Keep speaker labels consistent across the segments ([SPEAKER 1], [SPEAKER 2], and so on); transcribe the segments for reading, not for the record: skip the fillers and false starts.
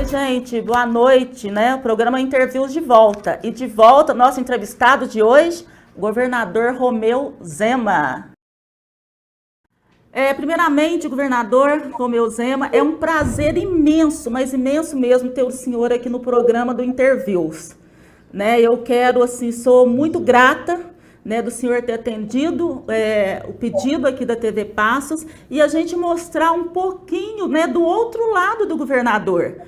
[SPEAKER 1] gente, boa noite, né? O programa Interviews de volta. E de volta, nosso entrevistado de hoje, o governador Romeu Zema. Primeiramente, governador Romeu Zema, é um prazer imenso, mas imenso mesmo, ter o senhor aqui no programa do Interviews. Né? Eu quero, assim, sou muito grata, né, do senhor ter atendido o pedido aqui da TV Passos e a gente mostrar um pouquinho, né, do outro lado do governador.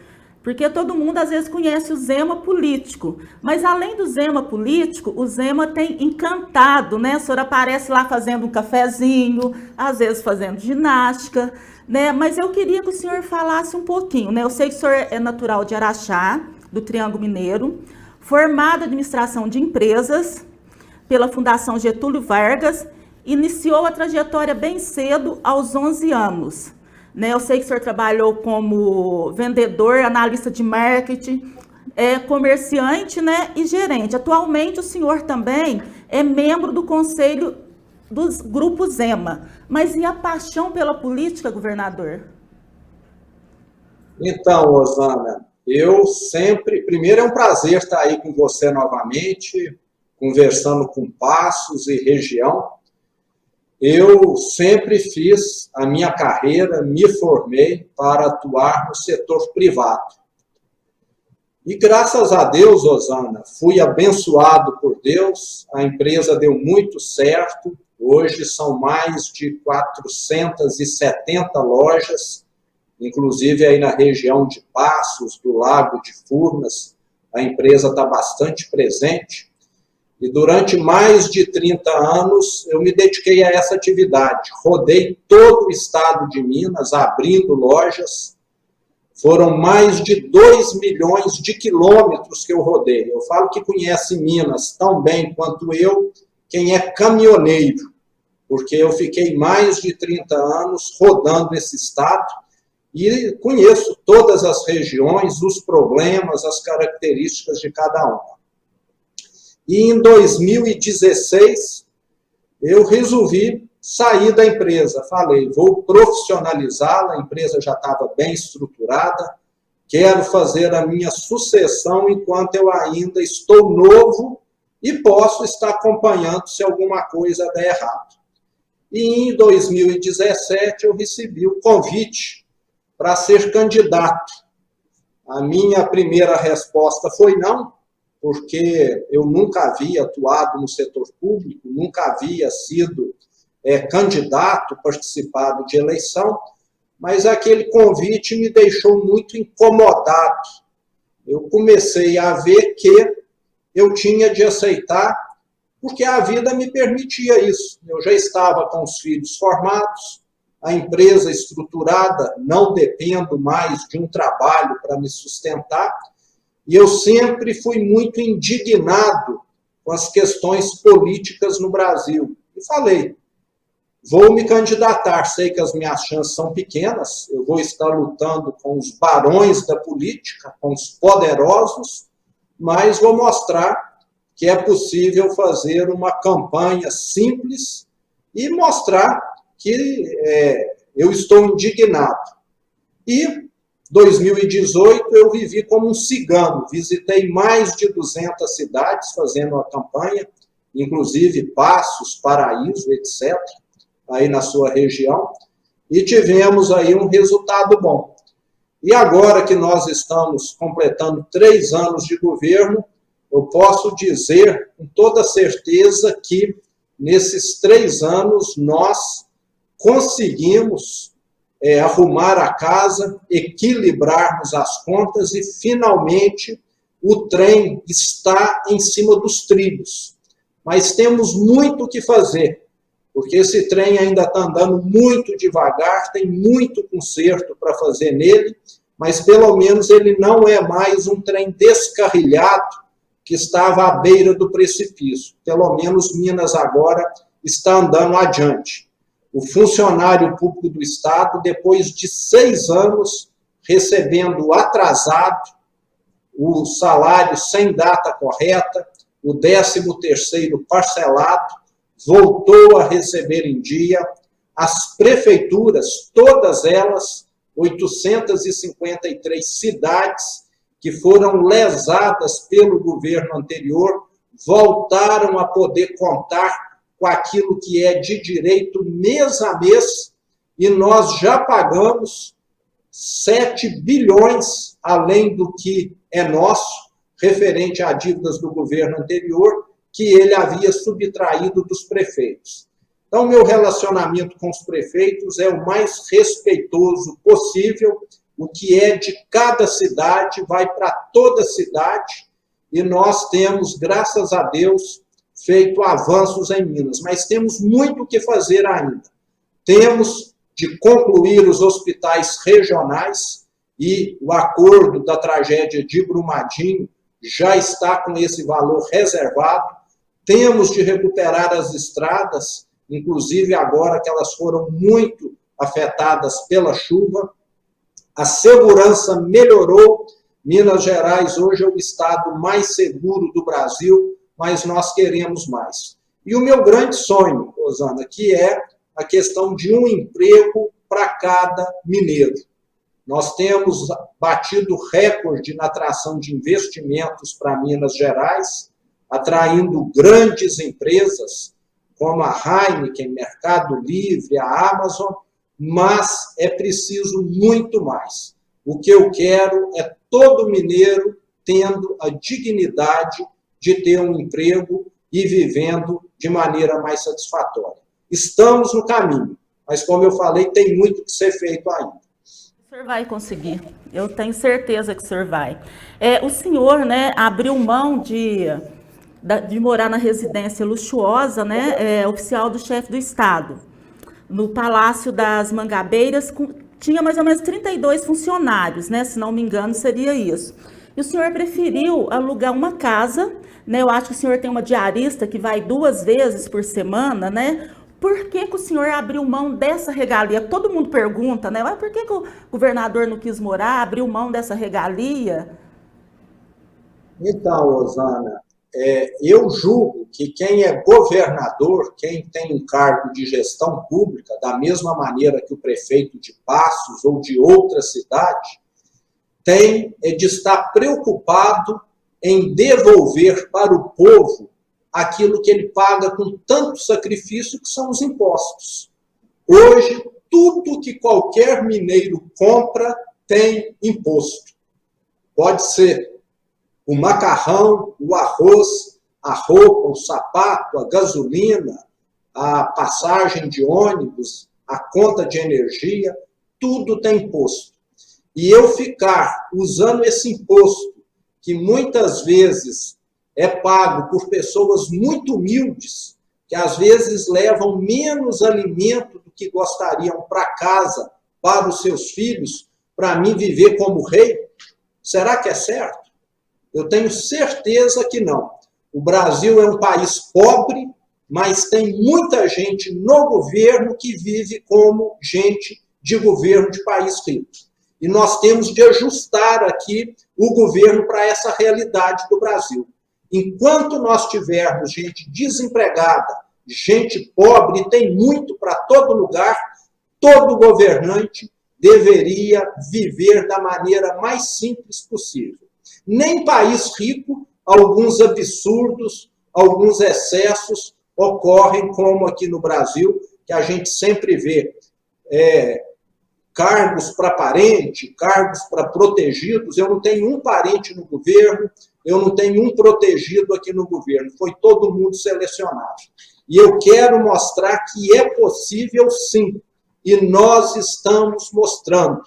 [SPEAKER 1] Porque todo mundo às vezes conhece o Zema político, mas além do Zema político, o Zema tem encantado, né? O senhor aparece lá fazendo um cafezinho, às vezes fazendo ginástica, né? Mas eu queria que o senhor falasse um pouquinho, né? Eu sei que o senhor é natural de Araxá, do Triângulo Mineiro, formado em administração de empresas pela Fundação Getúlio Vargas, iniciou a trajetória bem cedo, aos 11 anos. Né, eu sei que o senhor trabalhou como vendedor, analista de marketing, comerciante, né, e gerente. Atualmente, o senhor também é membro do conselho do Grupo Zema. Mas e a paixão pela política, governador?
[SPEAKER 2] Então, Osana, eu sempre... Primeiro, é um prazer estar aí com você novamente, conversando com Passos e região. Eu sempre fiz a minha carreira, me formei para atuar no setor privado. E graças a Deus, Osana, fui abençoado por Deus, a empresa deu muito certo, hoje são mais de 470 lojas, inclusive aí na região de Passos, do Lago de Furnas, a empresa está bastante presente. E durante mais de 30 anos, eu me dediquei a essa atividade. Rodei todo o estado de Minas, abrindo lojas. Foram mais de 2 milhões de quilômetros que eu rodei. Eu falo que conhece Minas tão bem quanto eu, quem é caminhoneiro, porque eu fiquei mais de 30 anos rodando esse estado e conheço todas as regiões, os problemas, as características de cada uma. E em 2016, eu resolvi sair da empresa. Falei, vou profissionalizá-la, a empresa já estava bem estruturada, quero fazer a minha sucessão enquanto eu ainda estou novo e posso estar acompanhando se alguma coisa der errado. E em 2017, eu recebi o convite para ser candidato. A minha primeira resposta foi não, porque eu nunca havia atuado no setor público, nunca havia sido candidato, participado de eleição, mas aquele convite me deixou muito incomodado. Eu comecei a ver que eu tinha de aceitar, porque a vida me permitia isso. Eu já estava com os filhos formados, a empresa estruturada, não dependo mais de um trabalho para me sustentar, e eu sempre fui muito indignado com as questões políticas no Brasil. E falei, vou me candidatar, sei que as minhas chances são pequenas, eu vou estar lutando com os barões da política, com os poderosos, mas vou mostrar que é possível fazer uma campanha simples e mostrar que eu estou indignado. E 2018 eu vivi como um cigano, visitei mais de 200 cidades fazendo a campanha, inclusive Passos, Paraíso, etc., aí na sua região, e tivemos aí um resultado bom. E agora que nós estamos completando 3 anos de governo, eu posso dizer com toda certeza que nesses 3 anos nós conseguimos arrumar a casa, equilibrarmos as contas e, finalmente, o trem está em cima dos trilhos. Mas temos muito o que fazer, porque esse trem ainda está andando muito devagar, tem muito conserto para fazer nele, mas, pelo menos, ele não é mais um trem descarrilhado que estava à beira do precipício. Pelo menos, Minas agora está andando adiante. O funcionário público do Estado, depois de 6 anos, recebendo atrasado, o salário sem data correta, o 13º parcelado, voltou a receber em dia. As prefeituras, todas elas, 853 cidades que foram lesadas pelo governo anterior voltaram a poder contar com aquilo que é de direito mês a mês, e nós já pagamos 7 bilhões, além do que é nosso, referente a dívidas do governo anterior, que ele havia subtraído dos prefeitos. Então, meu relacionamento com os prefeitos é o mais respeitoso possível. O que é de cada cidade vai para toda a cidade, e nós temos, graças a Deus, feito avanços em Minas, mas temos muito o que fazer ainda. Temos de concluir os hospitais regionais, e o acordo da tragédia de Brumadinho já está com esse valor reservado. Temos de recuperar as estradas, inclusive agora que elas foram muito afetadas pela chuva. A segurança melhorou. Minas Gerais hoje é o estado mais seguro do Brasil, mas nós queremos mais. E o meu grande sonho, Rosana, que é a questão de um emprego para cada mineiro. Nós temos batido recorde na atração de investimentos para Minas Gerais, atraindo grandes empresas como a Heineken, Mercado Livre, a Amazon, mas é preciso muito mais. O que eu quero é todo mineiro tendo a dignidade de ter um emprego e vivendo de maneira mais satisfatória. Estamos no caminho, mas, como eu falei, tem muito que ser feito ainda.
[SPEAKER 1] O senhor vai conseguir, eu tenho certeza que o senhor vai. O senhor, né, abriu mão de morar na residência luxuosa, né, oficial do chefe do Estado, no Palácio das Mangabeiras, tinha mais ou menos 32 funcionários, né, se não me engano, seria isso. E o senhor preferiu alugar uma casa, né, eu acho que o senhor tem uma diarista que vai 2 vezes por semana, né? Por que o senhor abriu mão dessa regalia? Todo mundo pergunta, né? Mas por que o governador não quis morar, abriu mão dessa regalia?
[SPEAKER 2] Então, Rosana, eu julgo que quem é governador, quem tem um cargo de gestão pública, da mesma maneira que o prefeito de Passos ou de outra cidade, tem de estar preocupado em devolver para o povo aquilo que ele paga com tanto sacrifício, que são os impostos. Hoje, tudo que qualquer mineiro compra tem imposto. Pode ser o macarrão, o arroz, a roupa, o sapato, a gasolina, a passagem de ônibus, a conta de energia, tudo tem imposto. E eu ficar usando esse imposto, que muitas vezes é pago por pessoas muito humildes, que às vezes levam menos alimento do que gostariam para casa, para os seus filhos, para mim viver como rei, será que é certo? Eu tenho certeza que não. O Brasil é um país pobre, mas tem muita gente no governo que vive como gente de governo de país rico. E nós temos de ajustar aqui o governo para essa realidade do Brasil. Enquanto nós tivermos gente desempregada, gente pobre, tem muito para todo lugar, todo governante deveria viver da maneira mais simples possível. Nem país rico, alguns absurdos, alguns excessos ocorrem, como aqui no Brasil, que a gente sempre vê cargos para parente, cargos para protegidos. Eu não tenho um parente no governo, eu não tenho um protegido aqui no governo, foi todo mundo selecionado. E eu quero mostrar que é possível sim, e nós estamos mostrando,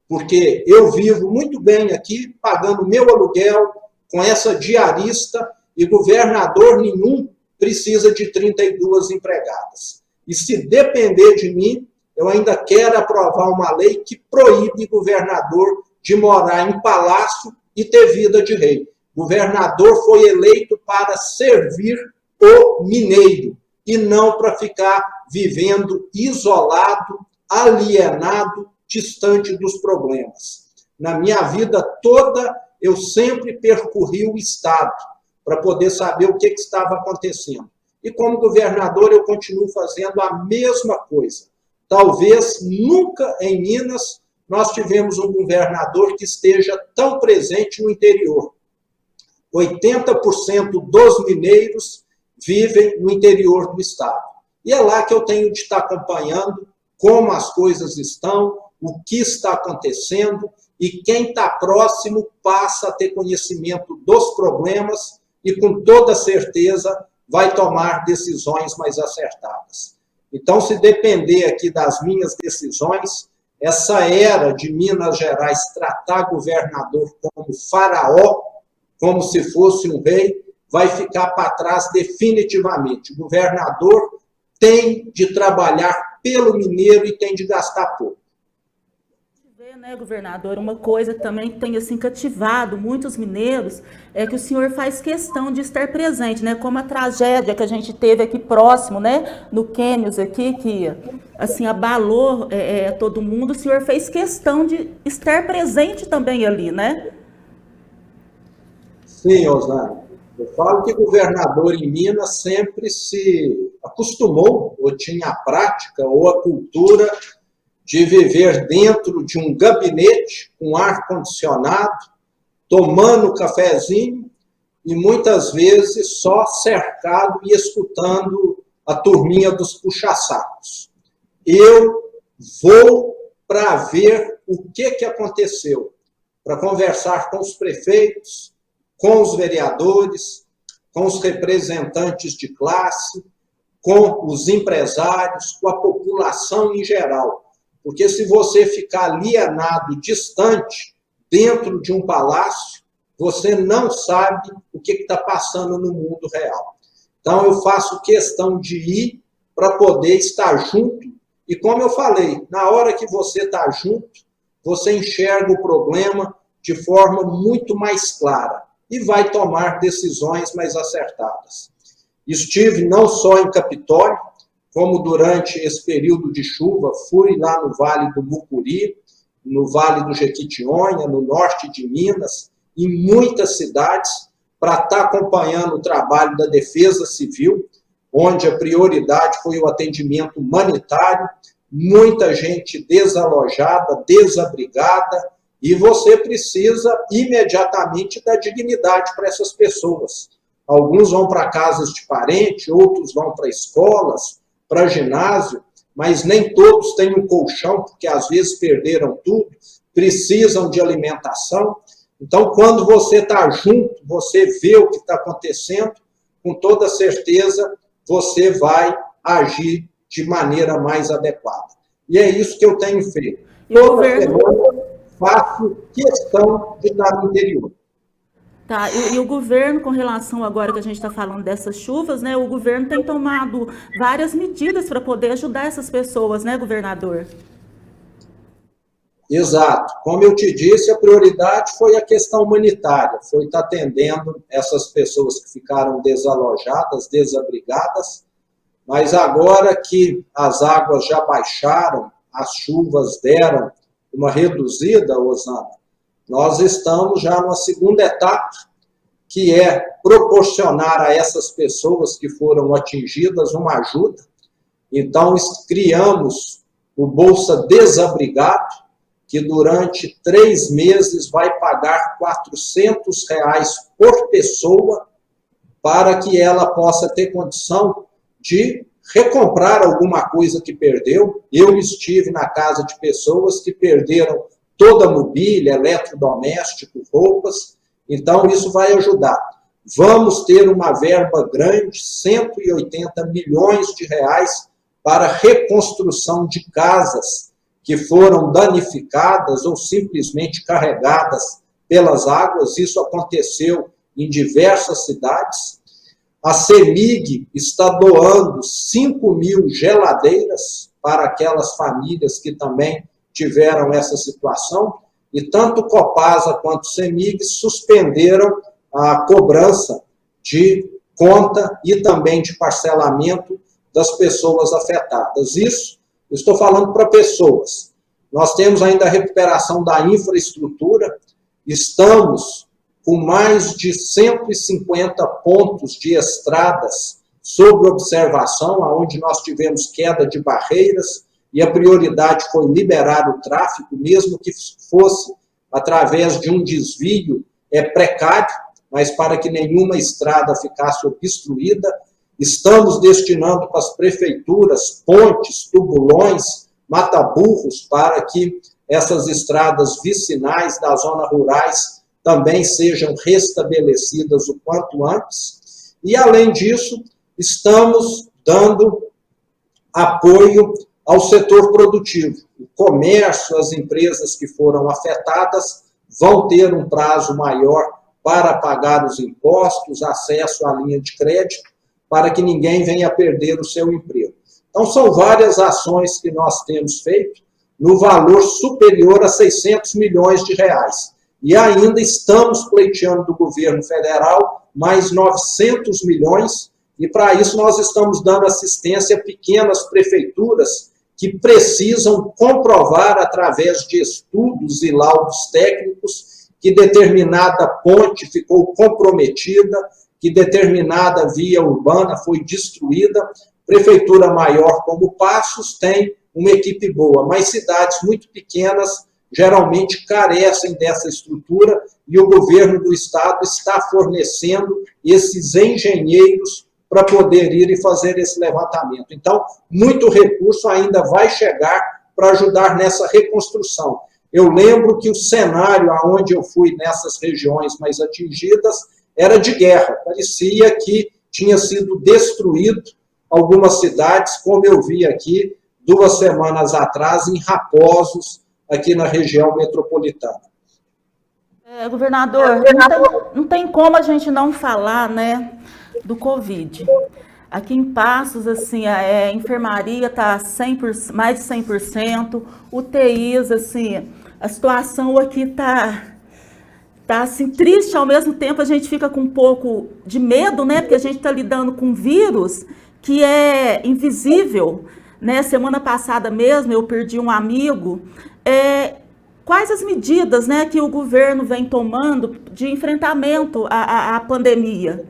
[SPEAKER 2] porque eu vivo muito bem aqui, pagando meu aluguel, com essa diarista, e governador nenhum precisa de 32 empregadas. E se depender de mim, eu ainda quero aprovar uma lei que proíbe governador de morar em palácio e ter vida de rei. Governador foi eleito para servir o mineiro e não para ficar vivendo isolado, alienado, distante dos problemas. Na minha vida toda, eu sempre percorri o Estado para poder saber o que estava acontecendo. E como governador, eu continuo fazendo a mesma coisa. Talvez nunca em Minas nós tivemos um governador que esteja tão presente no interior. 80% dos mineiros vivem no interior do estado. E é lá que eu tenho de estar acompanhando como as coisas estão, o que está acontecendo, e quem está próximo passa a ter conhecimento dos problemas e, com toda certeza, vai tomar decisões mais acertadas. Então, se depender aqui das minhas decisões, essa era de Minas Gerais tratar governador como faraó, como se fosse um rei, vai ficar para trás definitivamente. O governador tem de trabalhar pelo mineiro e tem de gastar pouco.
[SPEAKER 1] Né, governador, uma coisa também que tem assim cativado muitos mineiros é que o senhor faz questão de estar presente, né, como a tragédia que a gente teve aqui próximo, né, no Quênios aqui, que assim abalou todo mundo. O senhor fez questão de estar presente também ali, né?
[SPEAKER 2] Sim, Osana. Eu falo que governador em Minas sempre se acostumou, ou tinha a prática, ou a cultura de viver dentro de um gabinete com ar-condicionado, tomando cafezinho e muitas vezes só cercado e escutando a turminha dos puxa-sacos. Eu vou para ver o que aconteceu, para conversar com os prefeitos, com os vereadores, com os representantes de classe, com os empresários, com a população em geral. Porque se você ficar alienado, distante, dentro de um palácio, você não sabe o que está passando no mundo real. Então, eu faço questão de ir para poder estar junto. E como eu falei, na hora que você está junto, você enxerga o problema de forma muito mais clara e vai tomar decisões mais acertadas. Estive não só em Capitólio, como durante esse período de chuva, fui lá no Vale do Mucuri, no Vale do Jequitinhonha, no norte de Minas, em muitas cidades, para estar acompanhando o trabalho da Defesa Civil, onde a prioridade foi o atendimento humanitário, muita gente desalojada, desabrigada, e você precisa imediatamente dar dignidade para essas pessoas. Alguns vão para casas de parente, outros vão para escolas, para ginásio, mas nem todos têm um colchão, porque às vezes perderam tudo, precisam de alimentação. Então, quando você está junto, você vê o que está acontecendo, com toda certeza você vai agir de maneira mais adequada. E é isso que eu tenho feito. Toda semana faço questão de estar no interior.
[SPEAKER 1] Tá, e o governo, com relação agora que a gente está falando dessas chuvas, né, o governo tem tomado várias medidas para poder ajudar essas pessoas, né, governador?
[SPEAKER 2] Exato. Como eu te disse, a prioridade foi a questão humanitária, foi estar atendendo essas pessoas que ficaram desalojadas, desabrigadas, mas agora que as águas já baixaram, as chuvas deram uma reduzida, Osana, nós estamos já numa segunda etapa, que é proporcionar a essas pessoas que foram atingidas uma ajuda. Então, criamos o Bolsa Desabrigado, que durante 3 meses vai pagar R$400 por pessoa para que ela possa ter condição de recomprar alguma coisa que perdeu. Eu estive na casa de pessoas que perderam toda a mobília, eletrodoméstico, roupas, então isso vai ajudar. Vamos ter uma verba grande, R$180 milhões para reconstrução de casas que foram danificadas ou simplesmente carregadas pelas águas. Isso aconteceu em diversas cidades. A CEMIG está doando 5.000 geladeiras para aquelas famílias que também tiveram essa situação, e tanto Copasa quanto CEMIG suspenderam a cobrança de conta e também de parcelamento das pessoas afetadas. Isso, eu estou falando para pessoas. Nós temos ainda a recuperação da infraestrutura, estamos com mais de 150 pontos de estradas sob observação, onde nós tivemos queda de barreiras, e a prioridade foi liberar o tráfego, mesmo que fosse através de um desvio precário, mas para que nenhuma estrada ficasse obstruída. Estamos destinando para as prefeituras pontes, tubulões, mata-burros, para que essas estradas vicinais das zonas rurais também sejam restabelecidas o quanto antes. E, além disso, estamos dando apoio ao setor produtivo. O comércio, as empresas que foram afetadas vão ter um prazo maior para pagar os impostos, acesso à linha de crédito, para que ninguém venha perder o seu emprego. Então, são várias ações que nós temos feito no valor superior a 600 milhões de reais. E ainda estamos pleiteando do governo federal mais 900 milhões, e para isso nós estamos dando assistência a pequenas prefeituras que precisam comprovar, através de estudos e laudos técnicos, que determinada ponte ficou comprometida, que determinada via urbana foi destruída. Prefeitura maior como Passos tem uma equipe boa, mas cidades muito pequenas geralmente carecem dessa estrutura, e o governo do estado está fornecendo esses engenheiros para poder ir e fazer esse levantamento. Então, muito recurso ainda vai chegar para ajudar nessa reconstrução. Eu lembro que o cenário aonde eu fui nessas regiões mais atingidas era de guerra. Parecia que tinha sido destruído algumas cidades, como eu vi aqui 2 semanas atrás em Raposos, aqui na região metropolitana.
[SPEAKER 1] Governador, não tem como a gente não falar, né, do Covid. Aqui em Passos, assim, a enfermaria está mais de 100%, UTIs, assim, a situação aqui está assim, triste. Ao mesmo tempo a gente fica com um pouco de medo, né, porque a gente está lidando com um vírus que é invisível, né? Semana passada mesmo eu perdi um amigo. Quais as medidas, né, que o governo vem tomando de enfrentamento à pandemia?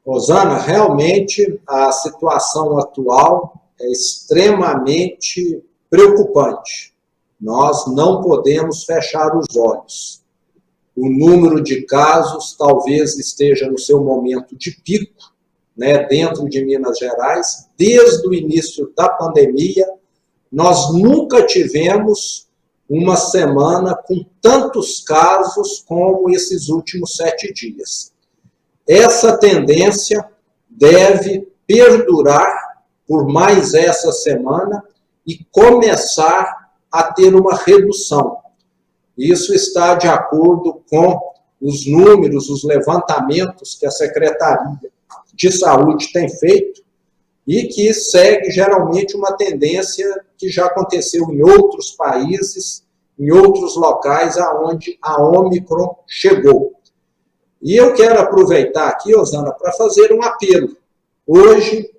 [SPEAKER 2] Rosana, realmente a situação atual é extremamente preocupante. Nós não podemos fechar os olhos. O número de casos talvez esteja no seu momento de pico, né, dentro de Minas Gerais. Desde o início da pandemia, nós nunca tivemos uma semana com tantos casos como esses últimos 7 dias. Essa tendência deve perdurar por mais essa semana e começar a ter uma redução. Isso está de acordo com os números, os levantamentos que a Secretaria de Saúde tem feito e que segue geralmente uma tendência que já aconteceu em outros países, em outros locais aonde a Ômicron chegou. E eu quero aproveitar aqui, Rosana, para fazer um apelo. Hoje,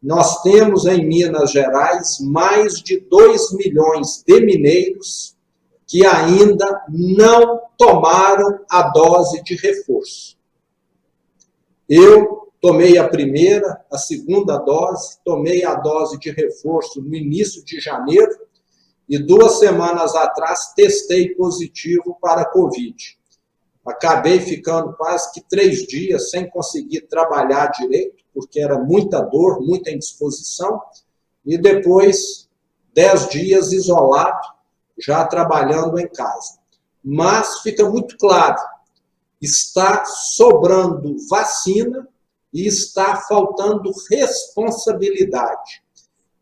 [SPEAKER 2] nós temos em Minas Gerais mais de 2 milhões de mineiros que ainda não tomaram a dose de reforço. Eu tomei a primeira, a segunda dose, tomei a dose de reforço no início de janeiro e 2 semanas atrás testei positivo para a Covid. Acabei ficando quase que 3 dias sem conseguir trabalhar direito, porque era muita dor, muita indisposição, e depois 10 dias isolado, já trabalhando em casa. Mas fica muito claro, está sobrando vacina e está faltando responsabilidade.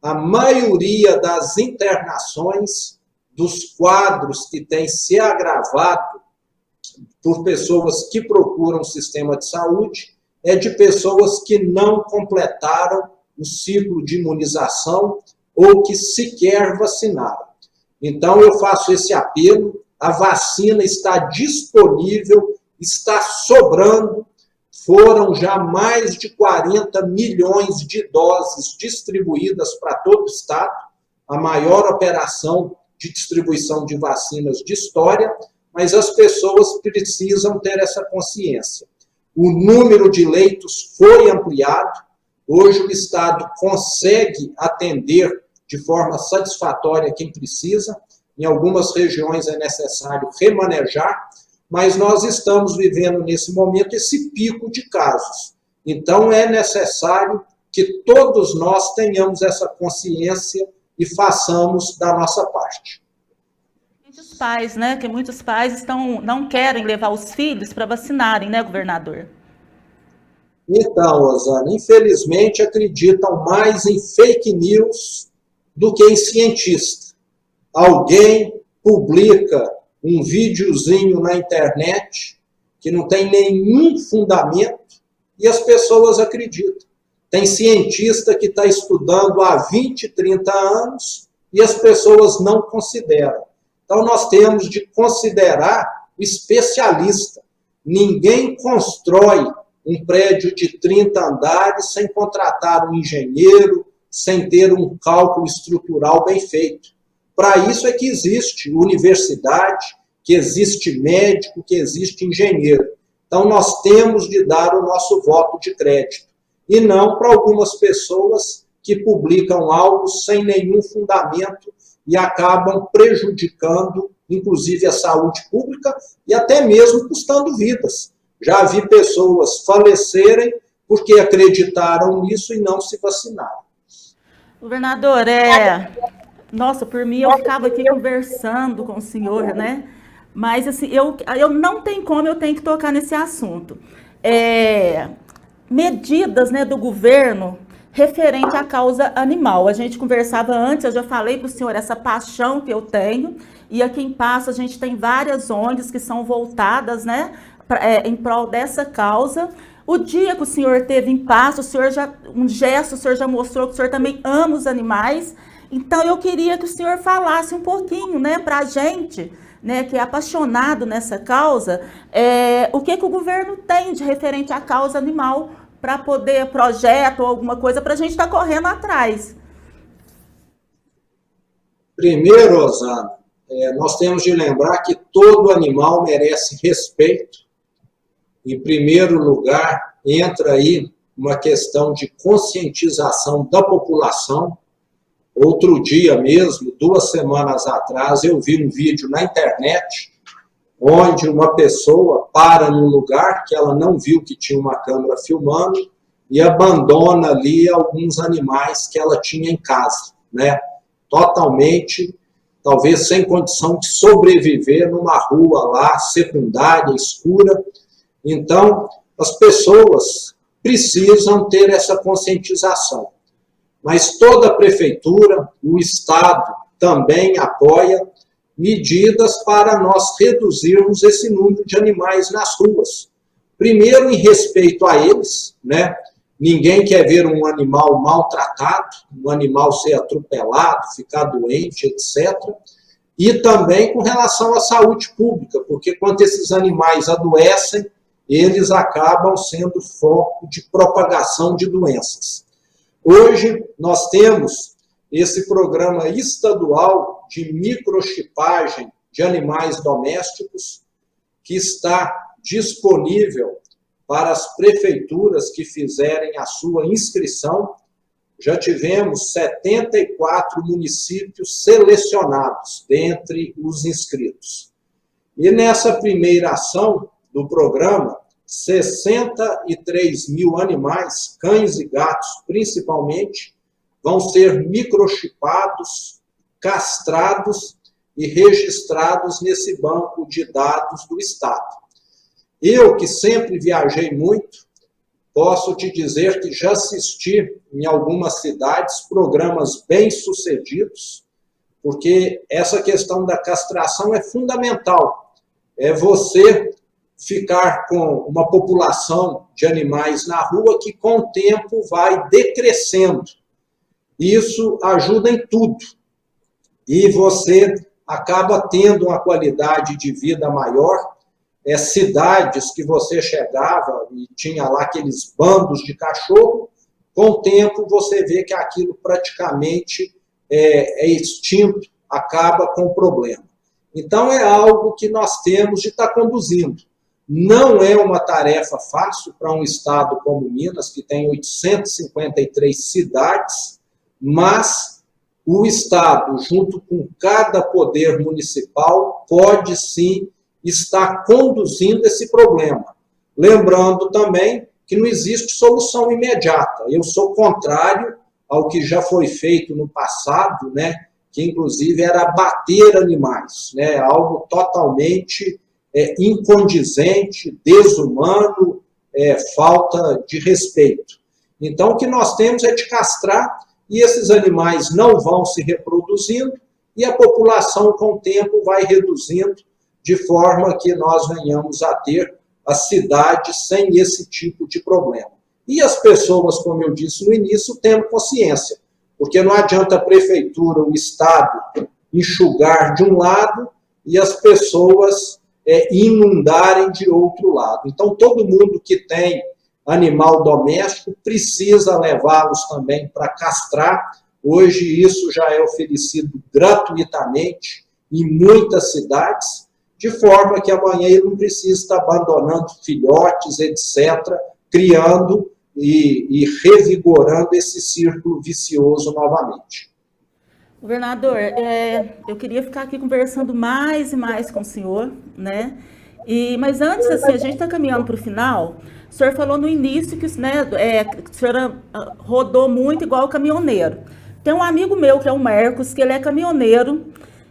[SPEAKER 2] A maioria das internações, dos quadros que têm se agravado por pessoas que procuram o sistema de saúde, é de pessoas que não completaram o ciclo de imunização ou que sequer vacinaram. Então, eu faço esse apelo, a vacina está disponível, está sobrando, foram já mais de 40 milhões de doses distribuídas para todo o estado, a maior operação de distribuição de vacinas de história, mas as pessoas precisam ter essa consciência. O número de leitos foi ampliado, Hoje o Estado consegue atender de forma satisfatória quem precisa. Em algumas regiões é necessário remanejar, mas nós estamos vivendo nesse momento esse pico de casos. Então é necessário que todos nós tenhamos essa consciência e façamos da nossa parte.
[SPEAKER 1] Muitos pais, né, que muitos pais não querem levar os filhos para vacinarem, né, governador?
[SPEAKER 2] Então, Osana, infelizmente acreditam mais em fake news do que em cientista. Alguém publica um videozinho na internet que não tem nenhum fundamento e as pessoas acreditam. Tem cientista que está estudando há 20, 30 anos e as pessoas não consideram. Então, nós temos de considerar o especialista. Ninguém constrói um prédio de 30 andares sem contratar um engenheiro, sem ter um cálculo estrutural bem feito. Para isso é que existe universidade, que existe médico, que existe engenheiro. Então, nós temos de dar o nosso voto de crédito. E não para algumas pessoas que publicam algo sem nenhum fundamento e acabam prejudicando, inclusive, a saúde pública e até mesmo custando vidas. Já vi pessoas falecerem porque acreditaram nisso e não se vacinaram.
[SPEAKER 1] Governador, nossa, por mim eu ficava aqui conversando com o senhor, né? Mas assim, eu não tenho como, eu tenho que tocar nesse assunto. Medidas, né, do governo referente à causa animal. A gente conversava antes, eu já falei para o senhor essa paixão que eu tenho, e aqui em Paços a gente tem várias ONGs que são voltadas, né, em prol dessa causa. O dia que o senhor esteve em Paços, um gesto, o senhor já mostrou que o senhor também ama os animais. Então eu queria que o senhor falasse um pouquinho, né, para a gente, né, que é apaixonado nessa causa, o que o governo tem de referente à causa animal para poder, projeto ou alguma coisa, para a gente estar correndo atrás.
[SPEAKER 2] Primeiro, Osana, nós temos de lembrar que todo animal merece respeito. Em primeiro lugar, entra aí uma questão de conscientização da população. Outro dia mesmo, 2 semanas atrás, eu vi um vídeo na internet onde uma pessoa para num lugar que ela não viu que tinha uma câmera filmando e abandona ali alguns animais que ela tinha em casa, né? Totalmente, talvez sem condição de sobreviver numa rua lá, secundária, escura. Então, as pessoas precisam ter essa conscientização. Mas toda a prefeitura, o Estado também apoia medidas para nós reduzirmos esse número de animais nas ruas. Primeiro, em respeito a eles, né? Ninguém quer ver um animal maltratado, um animal ser atropelado, ficar doente, etc. E também com relação à saúde pública, porque quando esses animais adoecem, eles acabam sendo foco de propagação de doenças. Hoje, nós temos esse programa estadual de microchipagem de animais domésticos que está disponível para as prefeituras que fizerem a sua inscrição. Já tivemos 74 municípios selecionados dentre os inscritos. E nessa primeira ação do programa, 63 mil animais, cães e gatos principalmente, vão ser microchipados, castrados e registrados nesse banco de dados do Estado. Eu, que sempre viajei muito, posso te dizer que já assisti em algumas cidades programas bem-sucedidos, porque essa questão da castração é fundamental. É você ficar com uma população de animais na rua que, com o tempo, vai decrescendo. Isso ajuda em tudo. E você acaba tendo uma qualidade de vida maior. Cidades que você chegava e tinha lá aqueles bandos de cachorro, com o tempo você vê que aquilo praticamente é extinto, acaba com o problema. Então é algo que nós temos de estar conduzindo. Não é uma tarefa fácil para um estado como Minas, que tem 853 cidades, mas o estado, junto com cada poder municipal, pode sim estar conduzindo esse problema. Lembrando também que não existe solução imediata. Eu sou contrário ao que já foi feito no passado, né, que inclusive era abater animais, né, algo totalmente incondizente, desumano, falta de respeito. Então, o que nós temos é de castrar, e esses animais não vão se reproduzindo, e a população, com o tempo, vai reduzindo, de forma que nós venhamos a ter as cidades sem esse tipo de problema. E as pessoas, como eu disse no início, tendo consciência, porque não adianta a prefeitura, o Estado, enxugar de um lado e as pessoas inundarem de outro lado. Então, todo mundo que tem animal doméstico precisa levá-los também para castrar. Hoje isso já é oferecido gratuitamente em muitas cidades, de forma que amanhã ele não precisa estar abandonando filhotes, etc., criando e revigorando esse círculo vicioso novamente.
[SPEAKER 1] Governador, eu queria ficar aqui conversando mais e mais com o senhor, né? Mas antes, assim, a gente está caminhando para o final. O senhor falou no início que, né, o senhor rodou muito igual caminhoneiro. Tem um amigo meu, que é o Marcos, que ele é caminhoneiro,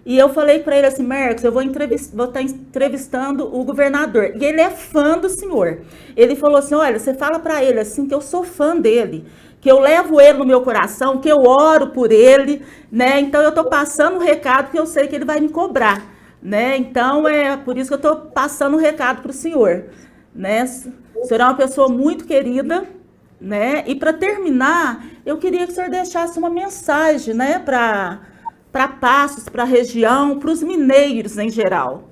[SPEAKER 1] e eu falei para ele assim, Marcos, eu vou estar entrevistando o governador. E ele é fã do senhor. Ele falou assim, olha, você fala para ele assim que eu sou fã dele, que eu levo ele no meu coração, que eu oro por ele, né? Então eu estou passando o recado que eu sei que ele vai me cobrar, né? Então é por isso que eu estou passando o recado para o senhor, né? O senhor é uma pessoa muito querida, né? E para terminar, eu queria que o senhor deixasse uma mensagem, né? Para Passos, para a região, para os mineiros em geral.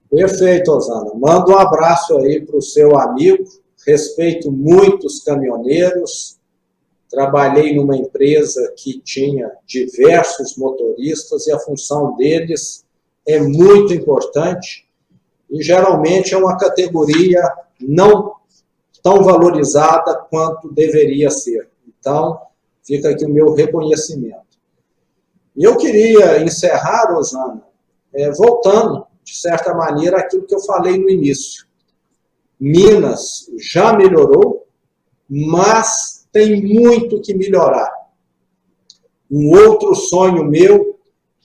[SPEAKER 2] Perfeito, Osana. Manda um abraço aí para o seu amigo. Respeito muito os caminhoneiros. Trabalhei numa empresa que tinha diversos motoristas e a função deles é muito importante e geralmente é uma categoria não tão valorizada quanto deveria ser. Então, fica aqui o meu reconhecimento. E eu queria encerrar, Osana, voltando, de certa maneira, àquilo que eu falei no início. Minas já melhorou, mas tem muito que melhorar. Um outro sonho meu,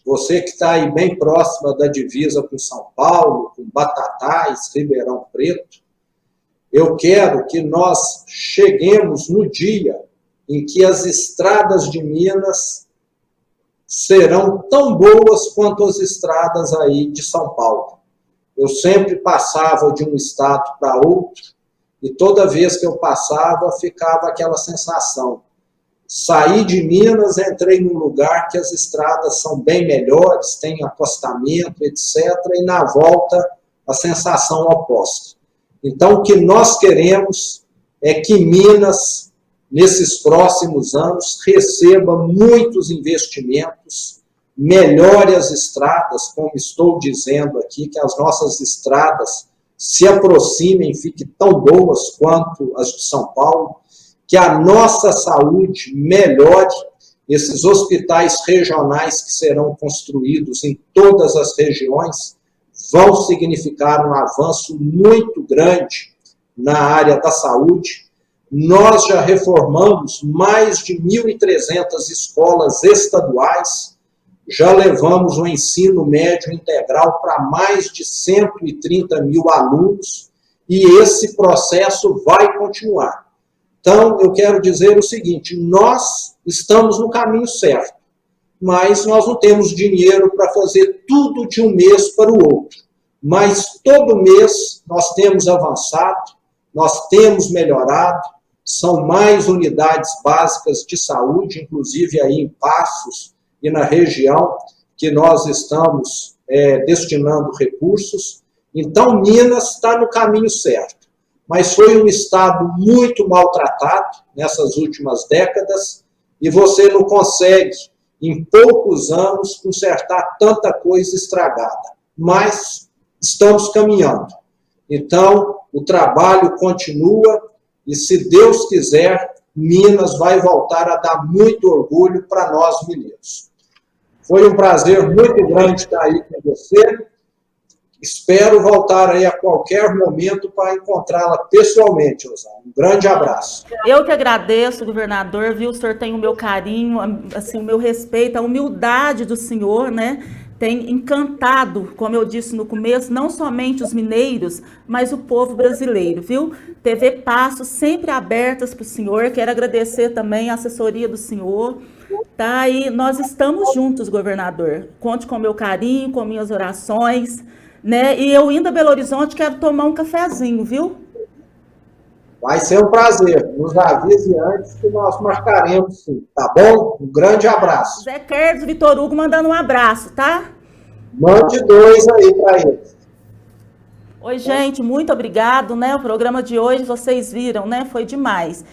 [SPEAKER 2] você que está aí bem próxima da divisa com São Paulo, com Batatais, Ribeirão Preto, eu quero que nós cheguemos no dia em que as estradas de Minas serão tão boas quanto as estradas aí de São Paulo. Eu sempre passava de um estado para outro e toda vez que eu passava ficava aquela sensação. Saí de Minas, entrei num lugar que as estradas são bem melhores, tem acostamento, etc. E na volta a sensação oposta. Então o que nós queremos é que Minas, nesses próximos anos, receba muitos investimentos, melhore as estradas, como estou dizendo aqui, que as nossas estradas se aproximem, fiquem tão boas quanto as de São Paulo, que a nossa saúde melhore, esses hospitais regionais que serão construídos em todas as regiões vão significar um avanço muito grande na área da saúde. Nós já reformamos mais de 1.300 escolas estaduais, já levamos o ensino médio integral para mais de 130 mil alunos, e esse processo vai continuar. Então, eu quero dizer o seguinte, nós estamos no caminho certo, mas nós não temos dinheiro para fazer tudo de um mês para o outro. Mas todo mês nós temos avançado, nós temos melhorado, são mais unidades básicas de saúde, inclusive aí em Passos e na região que nós estamos destinando recursos. Então, Minas está no caminho certo, mas foi um estado muito maltratado nessas últimas décadas e você não consegue, em poucos anos, consertar tanta coisa estragada. Mas estamos caminhando. Então, o trabalho continua e, se Deus quiser, Minas vai voltar a dar muito orgulho para nós mineiros. Foi um prazer muito grande estar aí com você. Espero voltar aí a qualquer momento para encontrá-la pessoalmente, Osana. Um grande abraço.
[SPEAKER 1] Eu que agradeço, governador, viu? O senhor tem o meu carinho, assim, o meu respeito, a humildade do senhor, né? Tem encantado, como eu disse no começo, não somente os mineiros, mas o povo brasileiro, viu? TV Passos sempre abertas para o senhor. Quero agradecer também a assessoria do senhor, tá? E nós estamos juntos, governador. Conte com o meu carinho, com minhas orações, né? E eu indo a Belo Horizonte quero tomar um cafezinho, viu?
[SPEAKER 2] Vai ser um prazer. Nos avise antes que nós marcaremos, sim. Tá bom? Um grande abraço.
[SPEAKER 1] Zé Carlos e Vitor Hugo mandando um abraço, tá?
[SPEAKER 2] Mande 2 aí para eles.
[SPEAKER 1] Oi, gente, muito obrigado, né? O programa de hoje, vocês viram, né? Foi demais.